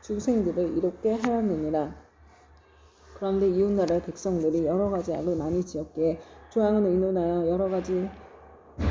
중생들을 이롭게 하였느니라. 그런데 이웃나라의 백성들이 여러 가지 악을 많이 지었기에 조왕은 의논하여 여러 가지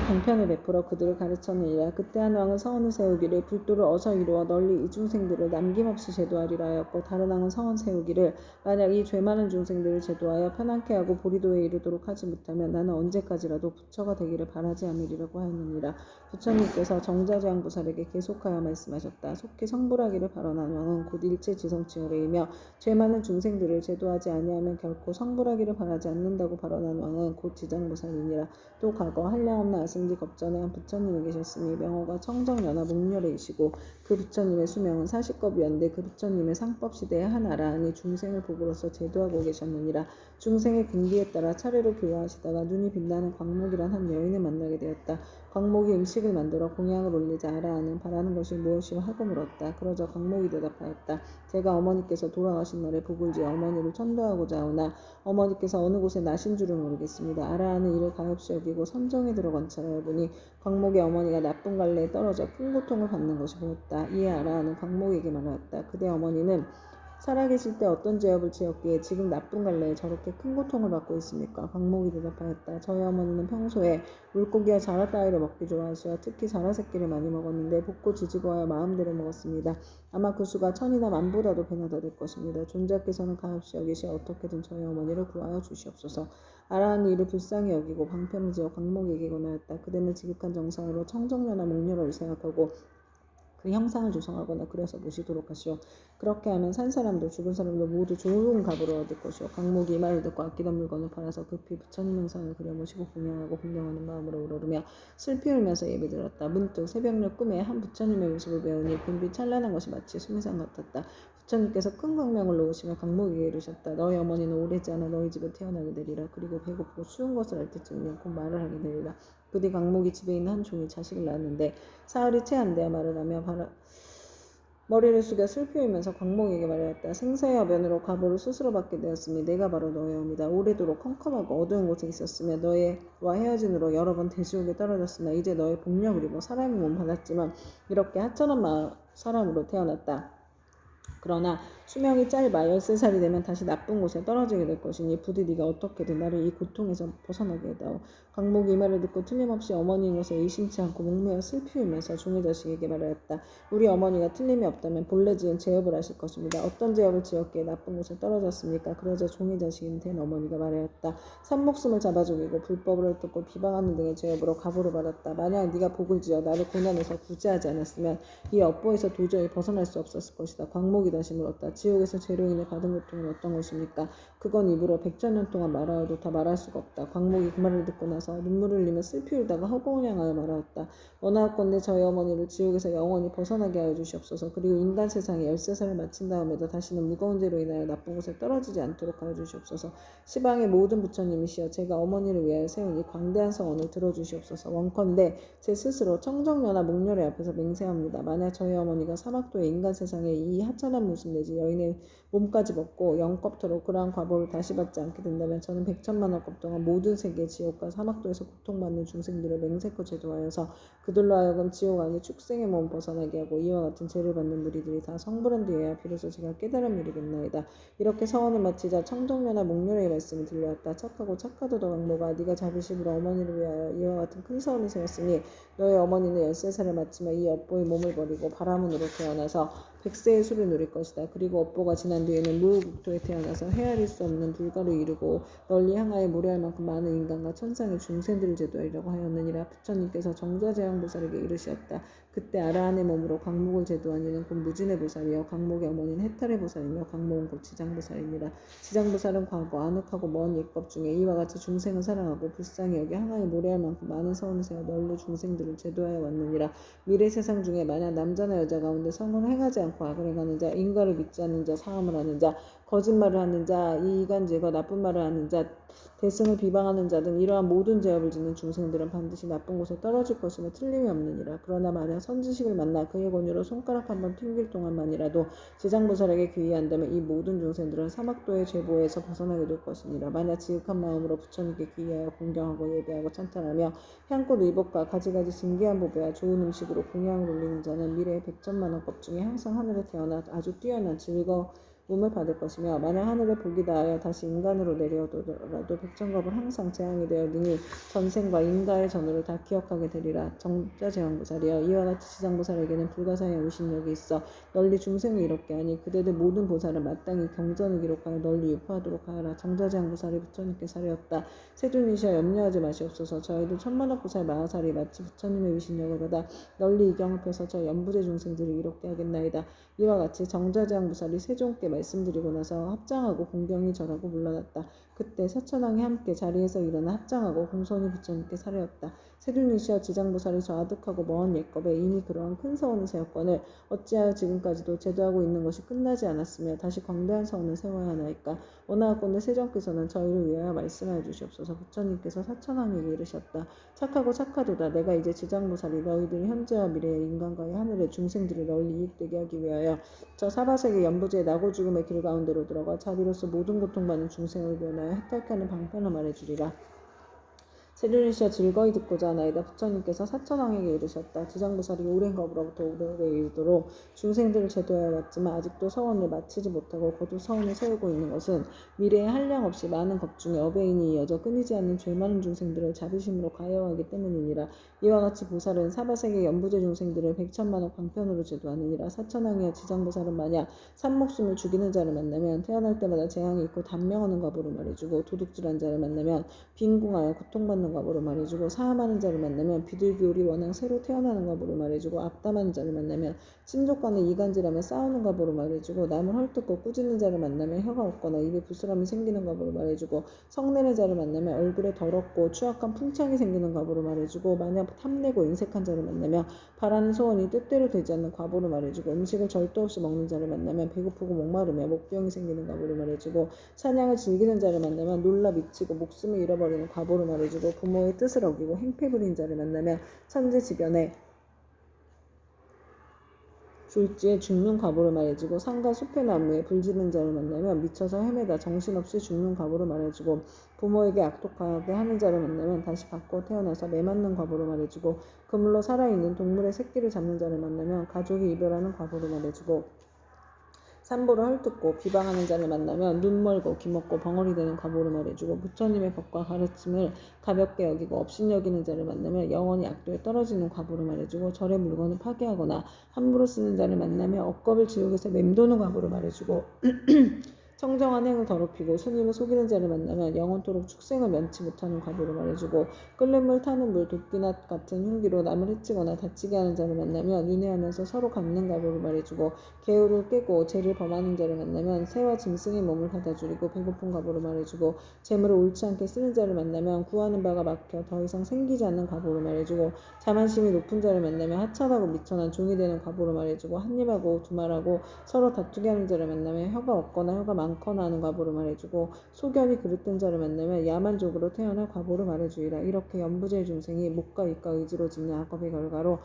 방편을 베풀어 그들을 가르쳤느니라. 그때 한 왕은 성원을 세우기를 불도를 어서 이루어 널리 이 중생들을 남김없이 제도하리라 하였고, 다른 왕은 성원 세우기를 만약 이 죄 많은 중생들을 제도하여 편안케 하고 보리도에 이르도록 하지 못하면 나는 언제까지라도 부처가 되기를 바라지 않으리라고 하였느니라. 부처님께서 정자재왕보살에게 계속하여 말씀하셨다. 속히 성불하기를 발언한 왕은 곧 일체지성칭의이며 죄 많은 중생들을 제도하지 아니하면 결코 성불하기를 바라지 않는다고 발언한 왕은 곧 지장보살이니라. 또 과거 한량없는 아승지 겁전에 한 부처님이 계셨으니 명호가 청정연화 목렬이시고 그 부처님의 수명은 40겁이었는데 그 부처님의 상법시대에 한 아라한이 중생을 복으로서 제도하고 계셨느니라. 중생의 근기에 따라 차례로 교화하시다가 눈이 빛나는 광목이란 한 여인을 만나게 되었다. 광목이 음식을 만들어 공양을 올리자 아라한은 바라는 것이 무엇이오 하고 물었다. 그러자 광목이 대답하였다. 제가 어머니께서 돌아가신 날에 복을 지어 어머니를 천도하고자 하오나 어머니께서 어느 곳에 나신 줄은 모르겠습니다. 아라한은 이를 가엾이 여기고 선정에 들어 관찰하여 보니 광목의 어머니가 나쁜 갈래에 떨어져 큰 고통을 받는 것이 보였다. 이에 아라한은 광목에게 말하였다. 그대 어머니는 살아계실 때 어떤 죄업을 지었기에 지금 나쁜 갈래에 저렇게 큰 고통을 받고 있습니까? 광목이 대답하였다. 저희 어머니는 평소에 물고기와 자라 따위를 먹기 좋아하시어 특히 자라 새끼를 많이 먹었는데 볶고 지지고하여 마음대로 먹었습니다. 아마 그 수가 천이나 만보다도 배나 더 될 것입니다. 존자께서는 가엾이 여기시어 어떻게든 저희 어머니를 구하여 주시옵소서. 아라한이 이를 불쌍히 여기고 방편을 지어 광목에게 권하였다. 그대는 지극한 정상으로 청정연화 목렬을 생각하고 그 형상을 조성하거나 그려서 모시도록 하시오. 그렇게 하면 산 사람도 죽은 사람도 모두 좋은 값으로 얻을 것이오. 광목이 이 말을 듣고 아끼던 물건을 팔아서 급히 부처님 형상을 그려 모시고 공양하고 공경하는 마음으로 우러르며 슬피 울면서 예배드렸다. 문득 새벽녘 꿈에 한 부처님의 모습을 배우니 금빛 찬란한 것이 마치 수미상 같았다. 부처님께서 큰 광명을 놓으시며 광목에게 이르셨다. 너희 어머니는 오래지 않아 너희 집에 태어나게 되리라. 그리고 배고프고 추운 것을 알 때쯤이면 곧 말을 하게 되리라. 부디 광목이 집에 있는 한 종이 자식을 낳았는데 사흘이 채 안 되어 말을 하며 머리를 숙여 슬피 울면서 광목에게 말하였다. 생사의 어변으로 과보를 스스로 받게 되었으니 내가 바로 너의 어미다. 오래도록 컴컴하고 어두운 곳에 있었으며 너희와 헤어진 후로 여러 번 대지옥에 떨어졌으나 이제 너의 복력을 입어 사람의 몸 받았지만 이렇게 하찮은 사람으로 태어났다. 그러나 수명이 짧아 13살이 되면 다시 나쁜 곳에 떨어지게 될 것이니 부디 네가 어떻게든 나를 이 고통에서 벗어나게 해다오. 광목이 이 말을 듣고 틀림없이 어머니인 것을 의심치 않고 목매어 슬피 울면서 종의 자식에게 말하였다. 우리 어머니가 틀림이 없다면 본래 지은 죄업을 아실 것입니다. 어떤 죄업을 지었기에 나쁜 곳에 떨어졌습니까? 그러자 종의 자식인 된 어머니가 말하였다. 산목숨을 잡아 죽이고 불법을 헐뜯고 비방하는 등의 죄업으로 가보를 받았다. 만약 네가 복을 지어 나를 고난에서 구제하지 않았으면 이 업보에서 도저히 벗어날 수 없었을 것이다. 광목이 다시 물었다. 지옥에서 죄로 인해 받은 고통은 어떤 것입니까? 그건 입으로 100,000년 동안 말하여도 다 말할 수가 없다. 광목이 그 말을 듣고 나서 눈물을 흘리며 슬피 울다가 허공을 향하여 말하였다. 원하옵건대 저희 어머니를 지옥에서 영원히 벗어나게 하여 주시옵소서. 그리고 인간 세상에 13살을 마친 다음에도 다시는 무거운 죄로 인하여 나쁜 곳에 떨어지지 않도록 하여 주시옵소서. 시방의 모든 부처님이시여 제가 어머니를 위하여 세운 이 광대한 서원을 들어주시옵소서. 원컨대 제 스스로 청정연화 목렬의 앞에서 맹세합니다. 만약 저희 어머니가 사막도의 인간 세상에 이 하찮은 모습 내지 여인의 몸까지 벗고 영겁토록 그러한 과보를 다시 받지 않게 된다면 저는 100,000,000억 급 동안 모든 세계 지옥과 사막도에서 고통받는 중생들을 맹세코 제도하여서 그들로 하여금 지옥 안에 축생의 몸 벗어나게 하고 이와 같은 죄를 받는 무리들이 다 성불한 뒤에야 비로소 제가 깨달음을 이루겠나이다. 이렇게 서원을 마치자 청정연화 목렬의 말씀이 들려왔다. 착하고 착하도다 광목아 네가 자비심으로 어머니를 위하여 이와 같은 큰 서원을 세웠으니 너의 어머니는 13살을 마치며 이 업보의 몸을 버리고 바라문으로 태어나서 100세의 수를 누릴 것이다. 그리고 업보가 지난 뒤에는 무국토에 태어나서 헤아릴 수 없는 불가를 이루고 널리 향하여 무례할 만큼 많은 인간과 천상의 중생들을 제도하리라고 하였느니라. 부처님께서 정자재왕보살에게 이르셨다. 그때 아라한의 몸으로 광목을 제도한 이는 곧 무진의 보살이여 광목의 어머니는 해탈의 보살이며 광목은 곧 지장보살이니라. 지장보살은 과거 아늑하고 먼 옛겁 중에 이와 같이 중생을 사랑하고 불쌍히 여기 향하여 무례할 만큼 많은 서원을 세워 널리 중생들을 제도하여 왔느니라. 미래 세상 중에 만약 남자나 여자 가운데 선을 행하지 않고 악을 행하는 자, 인과를 믿지 않는 자, 사함을 하는 자, 거짓말을 하는 자, 이간질과 나쁜 말을 하는 자, 대승을 비방하는 자 등 이러한 모든 죄업을 짓는 중생들은 반드시 나쁜 곳에 떨어질 것임에 틀림이 없느니라. 그러나 만약 선지식을 만나 그의 권유로 손가락 한번 튕길 동안만이라도 지장보살에게 귀의한다면 이 모든 중생들은 사막도의 죄보에서 벗어나게 될 것이니라. 만약 지극한 마음으로 부처님께 귀의하여 공경하고 예배하고 찬탄하며 향꽃 의복과 가지가지 진귀한 보배와 좋은 음식으로 공양을 올리는 자는 미래의 100천만원 급 중에 항상 하늘에 태어나 아주 뛰어난 즐거움을 받을 것이며, 만약 하늘에 복이 다하여 다시 인간으로 내려오더라도 100천급은 항상 재앙이 되어 능히 전생과 인가의 전후를 다 기억하게 되리라. 정자재왕보살이여, 이와 같이 지장보살에게는 불가사의 의심력이 있어 널리 중생을 이롭게 하니 그대들 모든 보살은 마땅히 경전을 기록하여 널리 유포하도록 하여라. 정자재왕보살이 부처님께 사려었다. 세존이시여, 염려하지 마시옵소서. 저희들 천만億보살 마하살이 마치 부처님의 위신력을 받아 널리 이경을 펴서 저 연부제 중생들을 이롭게 하겠나이다. 이와 같이 정자재왕보살이 세존께 말씀드리고 나서 합장하고 공경이 절하고 물러났다. 그때 사천왕이 함께 자리에서 일어나 합장하고 공손히 부처님께 사려었다. 세존이시여, 지장보살이 저 아득하고 먼 옛겁에 이미 그러한 큰 서원을 세웠거늘 어찌하여 지금까지도 제도하고 있는 것이 끝나지 않았으며 다시 광대한 서원을 세워야 하나이까. 원하옵건대 세존께서는 저희를 위하여 말씀하여 주시옵소서. 부처님께서 사천왕에게 이르셨다. 착하고 착하도다. 내가 이제 지장보살이 너희들 현재와 미래의 인간과의 하늘의 중생들을 널리 이익되게 하기 위하여 저 사바세계 연부제의 나고 죽음의 길 가운데로 들어가 자비로서 모든 고통받는 중생을 구원하여 해탈케 하는 방편을 말해주리라. 세존이시여, 즐거이 듣고자 하나이다. 부처님께서 사천왕에게 이르셨다. 지장보살이 오랜 겁으로부터 오래에 이르도록 중생들을 제도하여 왔지만 아직도 서원을 마치지 못하고 거듭 서원을 세우고 있는 것은 미래에 한량없이 많은 겁 중에 어베인이 이어져 끊이지 않는 죄 많은 중생들을 자비심으로 가여하기 때문이니라. 이와 같이 보살은 사바세계 연부제 중생들을 100천만억 방편으로 제도하느니라. 사천왕이여, 지장보살은 만약 산목숨을 죽이는 자를 만나면 태어날 때마다 재앙이 있고 단명하는 과보를 말해주고, 도둑질한 자를 만나면 빈궁하여 고통받는 과보를 말해주고, 사함하는 자를 만나면 비둘기울이 원앙 새로 태어나는 과보를 말해주고, 악담하는 자를 만나면 친족간에 이간질하며 싸우는 과보를 말해주고, 남을 헐뜯고 꾸짖는 자를 만나면 혀가 없거나 입에 부스럼이 생기는 과보를 말해주고, 성내는 자를 만나면 얼굴에 더럽고 추악한 풍창이 생기는 과보를 말해주고, 만약 탐내고 인색한 자를 만나면 바라는 소원이 뜻대로 되지 않는 과보를 말해주고, 음식을 절도 없이 먹는 자를 만나면 배고프고 목마르며 목병이 생기는 과보를 말해주고, 사냥을 즐기는 자를 만나면 놀라 미치고 목숨을 잃어버리는 과보를 말해주고, 부모의 뜻을 어기고 행패 부린 자를 만나면 천재지변에 졸지에 죽는 과보를 말해주고, 산과 숲의 나무에 불지른 자를 만나면 미쳐서 헤매다 정신없이 죽는 과보를 말해주고, 부모에게 악독하게 하는 자를 만나면 다시 바꿔 태어나서 매맞는 과보를 말해주고, 그물로 살아있는 동물의 새끼를 잡는 자를 만나면 가족이 이별하는 과보를 말해주고, 산보를 헐뜯고 비방하는 자를 만나면 눈 멀고 귀 먹고 벙어리 되는 과보를 말해주고, 부처님의 법과 가르침을 가볍게 여기고 업신여기는 자를 만나면 영원히 악도에 떨어지는 과보를 말해주고, 절의 물건을 파괴하거나 함부로 쓰는 자를 만나면 억겁을 지옥에서 맴도는 과보를 말해주고, 청정한 행을 더럽히고 스님을 속이는 자를 만나면 영원토록 축생을 면치 못하는 과보를 말해주고, 끓는 물 타는 물 도끼낫 같은 흉기로 남을 해치거나 다치게 하는 자를 만나면 윤회하면서 서로 갚는 과보를 말해주고, 계율을 깨고 죄를 범하는 자를 만나면 새와 짐승의 몸을 받아주리고 배고픈 과보를 말해주고, 재물을 옳지 않게 쓰는 자를 만나면 구하는 바가 막혀 더 이상 생기지 않는 과보를 말해주고, 자만심이 높은 자를 만나면 하찮하고 미천한 종이 되는 과보를 말해주고, 한입하고 두말하고 서로 다투게 하는 자를 만나면 혀가 없거나 혀가 많거나 하는 과보를 말해주고, 소견이 그릇된 자를 만나면 야만족으로 태어날 과보를 말해주리라. 이렇게 연부제 중생이 목과 입과 의지로 짓는 악업의 결과로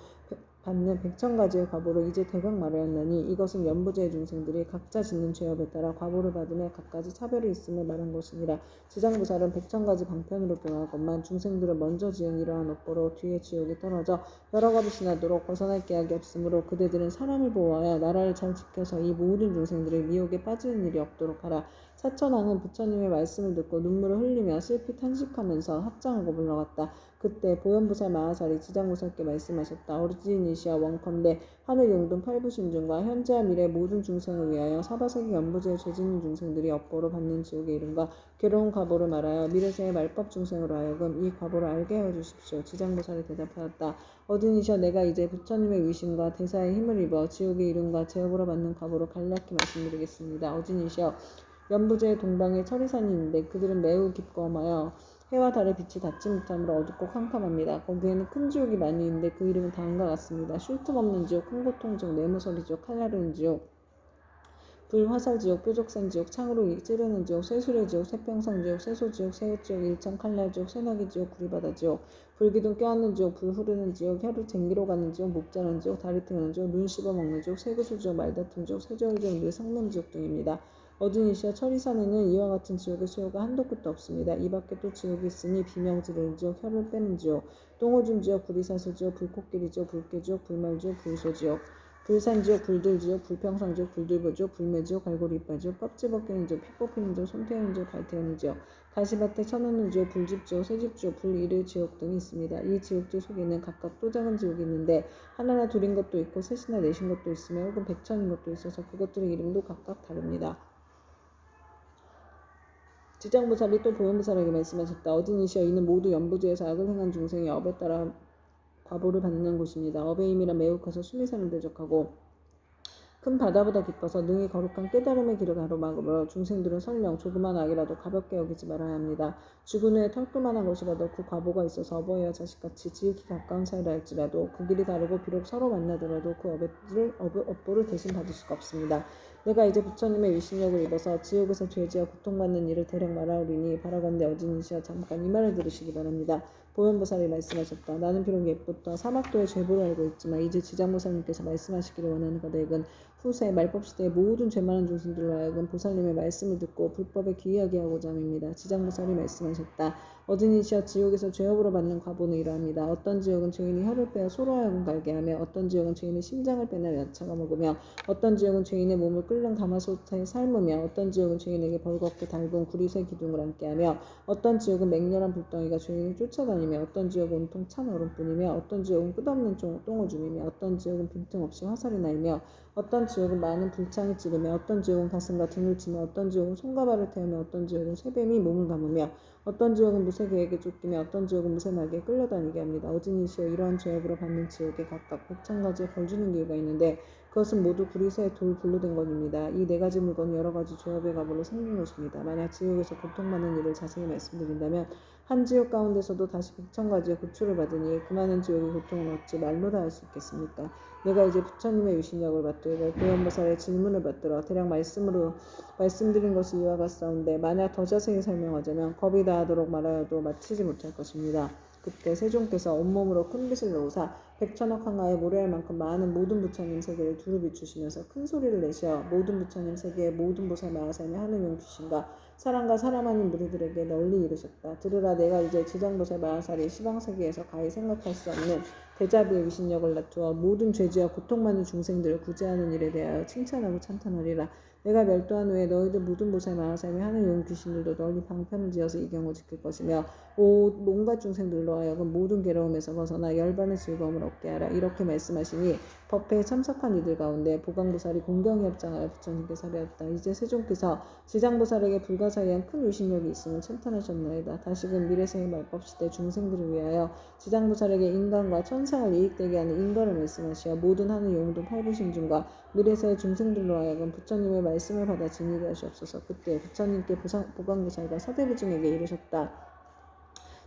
받는 100천가지의 과보를 이제 대강 말하였나니, 이것은 연부제 중생들이 각자 짓는 죄업에 따라 과보를 받음에 각가지 차별이 있음을 말한 것이니라. 지장보살은 100천가지 방편으로 교화하건만 중생들은 먼저 지은 이러한 업보로 뒤에 지옥에 떨어져 여러 겁이 지나도록 벗어날 계약이 없으므로 그대들은 사람을 보호하여 나라를 잘 지켜서 이 모든 중생들이 미혹에 빠지는 일이 없도록 하라. 사천왕은 부처님의 말씀을 듣고 눈물을 흘리며 슬피 탄식하면서 합장하고 물러갔다. 그때 보현보살 마하살이 지장보살께 말씀하셨다. 어르신이시여, 원컨대 하늘 용돈 팔부신중과 현재와 미래 모든 중생을 위하여 사바세계 연부제에 죄짓는 중생들이 업보로 받는 지옥의 이름과 괴로운 과보를 말하여 미래세의 말법 중생으로 하여금 이 과보를 알게 하여 주십시오. 지장보살이 대답하였다. 어르신이시여, 내가 이제 부처님의 위신과 대사의 힘을 입어 지옥의 이름과 제업으로 받는 과보를 간략히 말씀드리겠습니다. 어르신이시여, 연부제의 동방에 철이산이 있는데 그들은 매우 깊고 험하여 해와 달의 빛이 닿지 못하므로 어둡고 캄캄합니다. 거기에는 큰 지옥이 많이 있는데 그 이름은 다음과 같습니다. 쉴 틈 없는 지옥, 큰 고통 지옥, 내무서리 지옥, 칼날르는 지옥, 불, 화살 지옥, 뾰족산 지옥, 창으로 찌르는 지옥, 쇠수레 지옥, 쇠평상 지옥, 쇠소 지옥, 새우 지옥, 일천 칼날 지옥, 쇠나기 지옥, 구리바다 지옥, 불기둥 껴안는 지옥, 불 흐르는 지옥, 혀를 쟁기로 가는 지옥, 목 자는 지옥, 다리 태우는 지옥, 눈 씹어 먹는 지옥, 쇠구슬 지옥, 말다툼 지옥, 쇠저울 지옥, 늘 상냄 지옥 등입니다. 어두니시와 천리산에는 이와 같은 지옥의 수요가 한도 끝도 없습니다. 이 밖에 또 지옥이 있으니 비명 지르는 지옥, 혀를 빼는 지옥, 똥오줌 지옥, 구리사슬 지옥, 불코끼리 지옥, 불개 지옥, 불말 지옥, 불소 지옥, 불산지옥, 불들지옥, 불평상지옥, 불들보지옥, 불매지옥, 갈고리 이빠지옥, 껍질 벗기는 지옥, 피 뽑히는 지옥, 손 태우는 지옥, 발 태우는 지옥, 가시밭에 쳐놓는 지옥, 불집지옥, 새집지옥, 불이르 지옥 등이 있습니다. 이 지옥들 속에는 각각 또 작은 지옥이 있는데 하나나 둘인 것도 있고 셋이나 넷인 것도 있으며 혹은 백천인 것도 있어서 그것들의 이름도 각각 다릅니다. 지장보살이 또 보현보살에게 말씀하셨다. 어디니시여 이는 모두 연부지에서 악을 행한 중생이 업에 따라 과보를 받는 곳입니다. 업의 힘이란 매우 커서 수미산을 대적하고 큰 바다보다 깊어서 능히 거룩한 깨달음의 길을 가로막으므로 중생들은 설령 조그만 악이라도 가볍게 여기지 말아야 합니다. 죽은 후에 털끝만한 것이라도 그 과보가 있어서 어버이와 자식같이 지극히 가까운 사이라 할지라도 그 길이 다르고 비록 서로 만나더라도 그 업보를 대신 받을 수가 없습니다. 내가 이제 부처님의 위신력을 입어서 지옥에서 죄지어 고통받는 일을 대략 말하오리니 바라건대 어진이시여 잠깐 이 말을 들으시기 바랍니다. 보현보살이 말씀하셨다. 나는 비록 옛부터 사막도의 죄보를 알고 있지만 이제 지장보살님께서 말씀하시기를 원하는 것은 후세 말법시대의 모든 죄 많은 중생들로 하여금 보살님의 말씀을 듣고 불법에 귀하게 하고자 함입니다. 지장보살이 말씀하셨다. 어진이시여 지옥에서 죄업으로 받는 과보는 이러합니다. 어떤 지옥은 죄인이 혀를 빼어 소로 하여금 갈게 하며 어떤 지옥은 죄인의 심장을 빼내 야차가 먹으며 어떤 지옥은 죄인의 몸을 끓는 가마솥에 삶으며 어떤 지옥은 죄인에게 벌겋게 달군 구리쇠 기둥을 앉게 하며 어떤 지옥은 맹렬한 불덩이가 죄인을 쫓아다니며 어떤 지옥은 온통 찬 얼음뿐이며 어떤 지옥은 끝없는 똥오줌이며 어떤 지옥은 빈틈없이 화살이 날며 어떤 지옥은 많은 불창이 찌르며 어떤 지옥은 가슴과 등을 치며 어떤 지옥은 손과 발을 태우며 어떤 지옥은 쇠뱀이 몸을 감으며 어떤 지옥은 무쇠개에게 쫓기며 어떤 지옥은 무쇠나귀에 끌려다니게 합니다. 어진이시여 이러한 죄업으로 받는 지옥에 각각 100,000가지의 벌 주는 이유가 있는데 그것은 모두 구리쇠 돌 불로 된 것입니다. 이 네 가지 물건은 여러 가지 죄업의 과보로 생긴 것입니다. 만약 지옥에서 고통받는 일을 자세히 말씀드린다면 한 지옥 가운데서도 다시 100,000가지의 고초를 받으니 그 많은 지옥의 고통을 어찌 말로 다 할 수 있겠습니까? 내가 이제 부처님의 위신력을 받들고 보현보살의 질문을 받들어 대략 말씀드린 것이 이와 같사온데 만약 더 자세히 설명하자면 겁이 다하도록 말하여도 마치지 못할 것입니다. 그때 세종께서 온몸으로 큰 빛을 놓으사 100,000억 항아에 모래알 만큼 많은 모든 부처님 세계를 두루 비추시면서 큰 소리를 내시어 모든 부처님 세계의 모든 보살 마하사님의 하느님 귀신과 사람과 사람 아닌 무리들에게 널리 이르셨다. 들으라 내가 이제 지장보살 마하사리 시방세계에서 가히 생각할 수 없는 대자비의 위신력을 나투어 모든 죄지와 고통받는 중생들을 구제하는 일에 대하여 칭찬하고 찬탄하리라. 내가 멸도한 후에 너희들 모든 보살 마하사님의 하는 용 귀신들도 널리 방편을 지어서 이 경을 지킬 것이며 온갖 중생들로 하여금 모든 괴로움에서 벗어나 열반의 즐거움을 얻게 하라. 이렇게 말씀하시니 법회에 참석한 이들 가운데 보강보살이 공경에 합장하여 부처님께 사례했다. 이제 세종께서 지장보살에게 불가사의한 큰 위신력이 있음을 칭찬하셨나이다. 다시금 미래세의 말법시대 중생들을 위하여 지장보살에게 인간과 천상을 이익되게 하는 인과를 말씀하시어 모든 하는 용도 팔부심중과 미래세의 중생들로 하여금 부처님의 말씀을 받아 지니게 하시옵소서. 그때 부처님께 보강보살과 사대부중에게 이르셨다.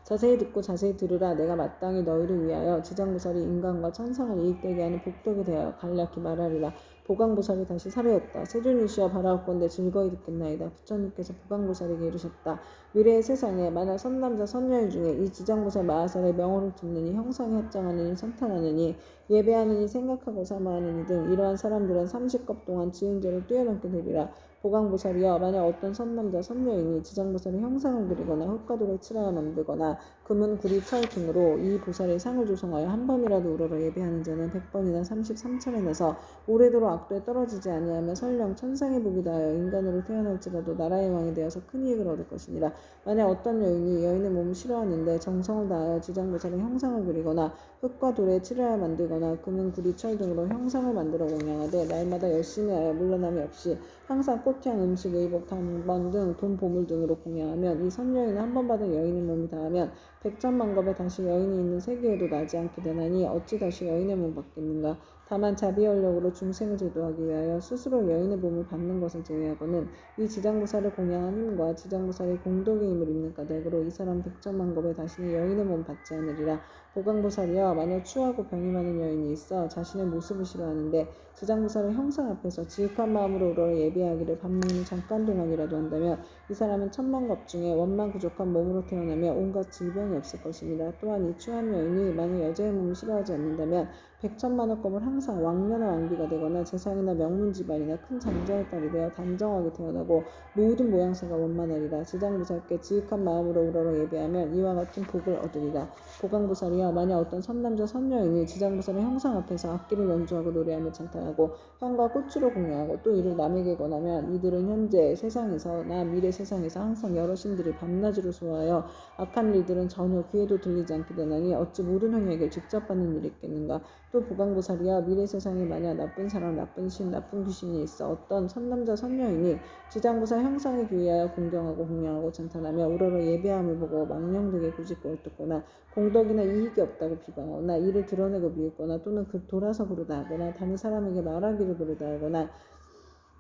자세히 듣고 자세히 들으라. 내가 마땅히 너희를 위하여 지장보살이 인간과 천상을 이익되게 하는 복덕에 대하여 간략히 말하리라. 보강보살이 다시 사례했다. 세존이시여 바라옵건대 즐거이 듣겠나이다. 부처님께서 보강보살에게 이르셨다. 미래의 세상에 만약 선남자 선녀인 중에 이 지장보살 마하살의 명호를 듣느니 형상에 합장하느니 선탄하느니 예배하느니 생각하고 사모하느니 등 이러한 사람들은 30겁 동안 지은 죄를 뛰어넘게 되리라. 보강보살이여 만약 어떤 선남자 선녀인이 지장보살의 형상을 그리거나 흙과돌에 칠하여 만들거나 금은 구리 철 등으로 이 보살의 상을 조성하여 한 번이라도 우러러 예배하는 자는 100번이나 33차례나서 오래도록 악도에 떨어지지 아니하며 설령 천상의 복이 다하여 인간으로 태어날지라도 나라의 왕이 되어서 큰 이익을 얻을 것이니라. 만약 어떤 여인이 여인의 몸을 싫어하는데 정성을 다하여 지장보살의 형상을 그리거나 흙과 돌에 칠하여 만들거나 금은 구리 철 등으로 형상을 만들어 공양하되 날마다 열심히 하여 물러남이 없이 항상 꽃향, 음식, 의복, 단번 등 돈, 보물 등으로 공양하면 이 선여인은 한 번 받은 여인의 몸이 닿으면 백천만겁에 다시 여인이 있는 세계에도 나지 않게 되나니 어찌 다시 여인의 몸을 받겠는가. 다만 자비연력으로 중생을 제도하기 위하여 스스로 여인의 몸을 받는 것을 제외하고는 이 지장보살을 공양한 힘과 지장보살의 공덕의 힘을 입는 까닭으로 이 사람 백천만겁에 다시는 여인의 몸 받지 않으리라. 보강보살이여 만약 추하고 병이 많은 여인이 있어 자신의 모습을 싫어하는데 지장보살의 형상 앞에서 지극한 마음으로 우러러 예배하기를 밥 먹는 잠깐 동안이라도 한다면 이 사람은 천만겁 중에 원만 부족한 몸으로 태어나며 온갖 질병이 없을 것이니라. 또한 이 추한 여인이 만약 여자의 몸을 싫어하지 않는다면 백천만억검을 항상 왕녀나 왕비가 되거나 재상이나 명문 집안이나 큰 장자의 딸이 되어 단정하게 태어나고 모든 모양새가 원만하리라. 지장보살께 지극한 마음으로 우러러 예배하면 이와 같은 복을 얻으리라. 보강보살이여 만약 어떤 선남자 선여인이 지장보살의 형상 앞에서 악기를 연주하고 노래하며 찬탄하고 향과 꽃으로 공양하고 또 이를 남에게 권하면 이들은 현재 세상에서나 미래 세상에서 항상 여러 신들이 밤낮으로 소화하여 악한 일들은 전혀 귀에도 들리지 않게 되나니 어찌 모든 행위를 직접 받는 일이 있겠는가. 또 보강보살이여 미래 세상에 만약 나쁜 사람, 나쁜 신, 나쁜 귀신이 있어 어떤 선남자 선여인이 지장보살 형상에 귀의하여 공경하고 공양하고 찬탄하며 우러러 예배함을 보고 망령되게 꾸짖고 듣거나 공덕이나 이익이 없다고 비방하거나 이를 드러내고 비웃거나 또는 그 돌아서 부르다 하거나 다른 사람에게 말하기를 부르다 하거나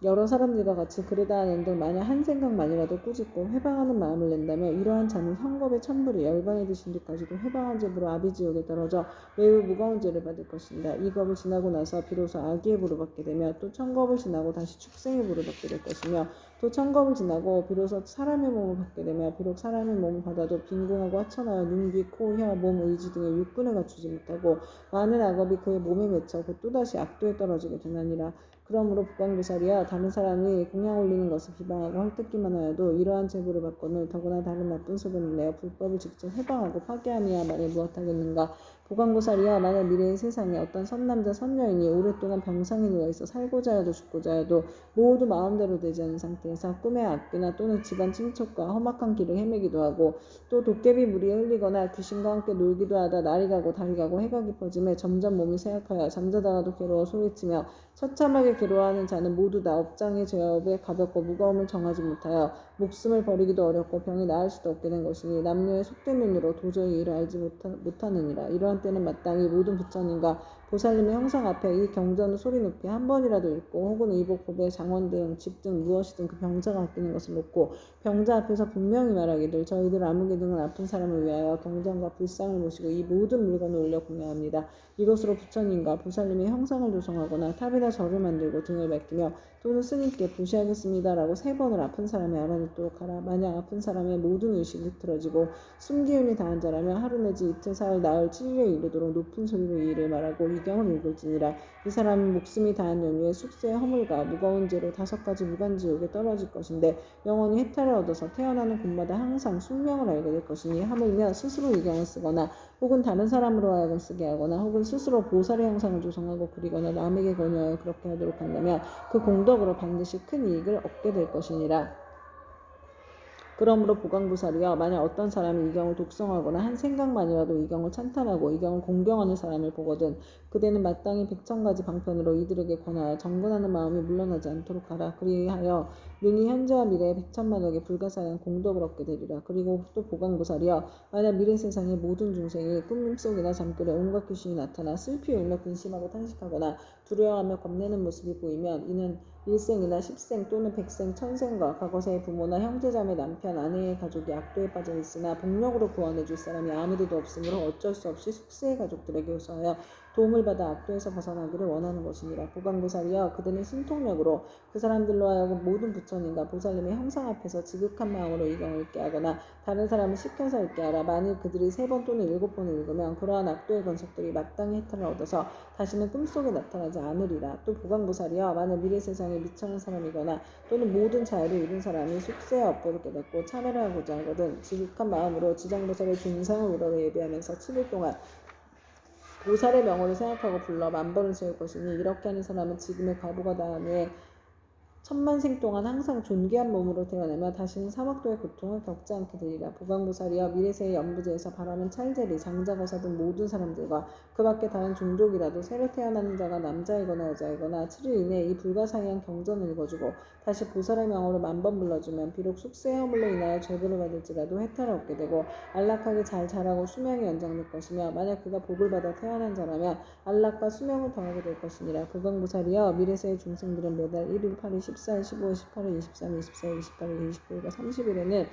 여러 사람들과 같이 그러다 하는 등 만약 한 생각만이라도 꾸짖고 회방하는 마음을 낸다면 이러한 자는 형겁의 천불이 열반에 드신 뒤까지도 회방한 죄로 아비지옥에 떨어져 매우 무거운 죄를 받을 것입니다. 이 겁을 지나고 나서 비로소 아기의 부를 받게 되며 또 천겁을 지나고 다시 축생의 부를 받게 될 것이며 또 천겁을 지나고 비로소 사람의 몸을 받게 되며 비록 사람의 몸을 받아도 빈궁하고 하천하여 눈, 귀, 코, 혀, 몸, 의지 등의 육군을 갖추지 못하고 많은 악업이 그의 몸에 맺혀 곧 또다시 악도에 떨어지게 되나니라. 그러므로 보강보살이여 다른 사람이 공양 올리는 것을 비방하고 헐뜯기만 하여도 이러한 제보를 받고는 더구나 다른 나쁜 소변을 내어 불법을 직접 해방하고 파괴함이야말을 무엇하겠는가. 보강보살이여 만약 미래의 세상에 어떤 선남자 선여인이 오랫동안 병상에 누워있어 살고자 해도 죽고자 해도 모두 마음대로 되지 않은 상태에서 꿈의 악기나 또는 집안 친척과 험악한 길을 헤매기도 하고 또 도깨비 무리에 흘리거나 귀신과 함께 놀기도 하다 날이 가고 달이 가고 해가 깊어짐에 점점 몸이 쇠약하여 잠자다가도 괴로워 소리치며 처참하게 괴로워하는 자는 모두 다 업장의 죄업에 가볍고 무거움을 정하지 못하여 목숨을 버리기도 어렵고 병이 나을 수도 없게 된 것이니 남녀의 속된 눈으로 도저히 이를 알지 못하느니라. 이러한 때는 마땅히 모든 부처님과 보살님의 형상 앞에 이 경전을 소리 높이 한 번이라도 읽고 혹은 의복, 보배, 장원 등 집 등 무엇이든 그 병자가 아끼는 것을 놓고 병자 앞에서 분명히 말하기를 저희들 아무개 등은 아픈 사람을 위하여 경전과 불상을 모시고 이 모든 물건을 올려 공양합니다. 이것으로 부처님과 보살님의 형상을 조성하거나 탑이나 절을 만들고 등을 맡기며 또는 스님께 부시하겠습니다라고 3번을 아픈 사람이 알아듣도록 하라. 만약 아픈 사람의 모든 의식이 흐트러지고 숨기운이 다한 자라면 하루 내지 이틀, 사흘, 나흘, 7일에 이르도록 높은 소리로 이 일을 말하고 이 경을 읽을지니라. 이 사람은 목숨이 다한 연후에 숙세의 허물과 무거운 죄로 5가지 무간지옥에 떨어질 것인데 영원히 해탈을 얻어서 태어나는 곳마다 항상 숙명을 알게 될 것이니 하물며 스스로 이 경을 쓰거나 혹은 다른 사람으로 하여금 쓰게 하거나 혹은 스스로 보살의 형상을 조성하고 그리거나 남에게 권유하여 그렇게 하도록 한다면 그 공덕으로 반드시 큰 이익을 얻게 될 것이니라. 그러므로 보강보살이여 만약 어떤 사람이 이 경을 독성하거나 한 생각만이라도 이 경을 찬탄하고 이 경을 공경하는 사람을 보거든 그대는 마땅히 100,000가지 방편으로 이들에게 권하여 정근하는 마음이 물러나지 않도록 하라. 그리하여 능히 현재와 미래에 100,000만억의 불가사의한 공덕을 얻게 되리라. 그리고 또 보강보살이여 만약 미래 세상의 모든 중생이 꿈속이나 잠결에 온갖 귀신이 나타나 슬피 울며 근심하고 탄식하거나 두려워하며 겁내는 모습이 보이면 이는 일생이나 10생 또는 100생, 1000생과 과거세의 부모나 형제자매, 남편, 아내의 가족이 악도에 빠져 있으나 복력으로 구원해 줄 사람이 아무데도 없으므로 어쩔 수 없이 숙세의 가족들에게 호소하여 도움을 받아 악도에서 벗어나기를 원하는 것이니라. 보강보살이여 그들은 신통력으로 그 사람들로 하여금 모든 부처님과 보살님의 형상 앞에서 지극한 마음으로 이 경을 읽게 하거나 다른 사람을 시켜서 읽게 하라. 만일 그들이 3번 또는 7번을 읽으면 그러한 악도의 권속들이 마땅히 해탈을 얻어서 다시는 꿈속에 나타나지 않으리라. 또 보강보살이여 만약 미래 세상에 미천한 사람이거나 또는 모든 자유를 잃은 사람이 숙세의 업보를 깨닫고 참회를 하고자 하거든 지극한 마음으로 지장보살의 중상을 우러러 예배하면서 7일 동안 보살의 명호를 생각하고 불러 만번을 세울 것이니 이렇게 하는 사람은 지금의 과부가 다음에 1000만생 동안 항상 존귀한 몸으로 태어나며 다시는 사막도의 고통을 겪지 않게 되리라. 보강보살이여 미래세의 연부제에서 바라는 찰제리, 장자거사 등 모든 사람들과 그 밖에 다른 종족이라도 새로 태어나는 자가 남자이거나 여자이거나 7일 이내에 이 불가사의한 경전을 읽어주고 다시 보살의 명호로 만번 불러주면 비록 숙세의 허물로 인하여 죄벌을 받을지라도 해탈을 얻게 되고 안락하게 잘 자라고 수명이 연장될 것이며 만약 그가 복을 받아 태어난 자라면 안락과 수명을 더하게 될 것이니라. 보강보살이여 미래세의 중생들은 매달 1일, 8일, 14일, 15일, 18일, 23일, 24일, 28일, 29일과 30일에는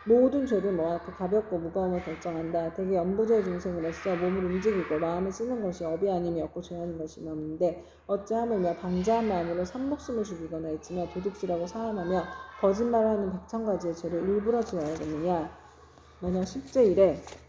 모든 죄를 모아놓고 가볍고 무거움을 결정한다. 대개 연부죄의 중생으로서 몸을 움직이고 마음을 쓰는 것이 업이 아니며 없고 죄하는 것이 없는데 어찌하물며 방자한 마음으로 산목숨을 죽이거나 했지만 도둑질하고 사함하며 거짓말을 하는 100,000가지의 죄를 일부러 지어야겠느냐. 만약 10제 1에